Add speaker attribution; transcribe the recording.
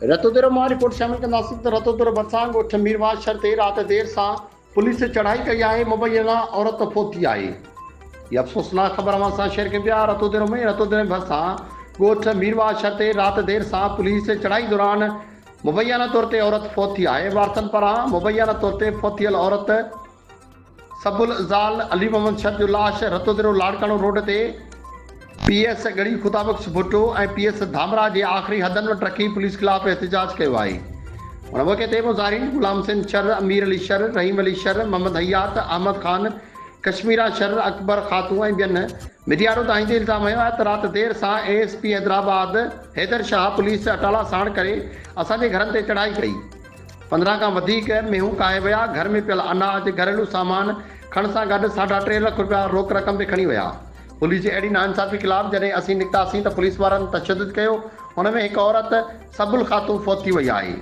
Speaker 1: रतोदर मां रिपोर्ट शामिल कंदासीं त रतोदर भरिसां ॻोठ मीरवाज शहर ते राति देर सां पुलिस चढ़ाई कई आहे। मुबैना औरत फोती आहे। इहा अफ़सोसनाक ख़बर अवां सां शेयर कयूं पिया। रतोदर भरिसां ॻोठ मीरवाज शहर ते राति देर सां पुलिस चढ़ाई दौरान मुबैना तौर ते औरत फोती आहे। वारसनि पारां मुबैना तौर ते फोथियल औरत सबुल ज़ाल अली मोहम्मद शर जो लाश रतोदर लाड़काणो रोड ते PS गढ़ी खुदाबख्श भुट्टो ऐं PS धामरा जे आख़िरी हदनि वटि रखी पुलिस ख़िलाफ़ एहतिजाज कयो आहे। हुन मौक़े ते मुज़ाहिरीन गुलाम सिंह शर, अमीर अली शर, रहीम अली शर, मोहम्मद हयात, अहमद खान, कश्मीरा शर, अकबर खातू ऐं ॿियनि मीडिया ॾांहुं दाहींदे इल्ज़ाम हयो आहे त राति देर सां ASP हैदराबाद हैदर शाह पुलिस अटाला साण करे असांजे घरनि ते चढ़ाई कई। 15 खां वधीक मेहूं काहे विया। घर में पियल अनाज, घरेलू सामान खण सां गॾु 3.5 लाख रुपया रोक रक़म बि खणी विया। पुलिस जी अहिड़ी नाइंसाफ़ी ख़िलाफ़ जॾहिं असीं निकितासीं त पुलिस वारनि तशदुद कयो। हुन में हिकु औरत सबुल खातून फोती वई आहे।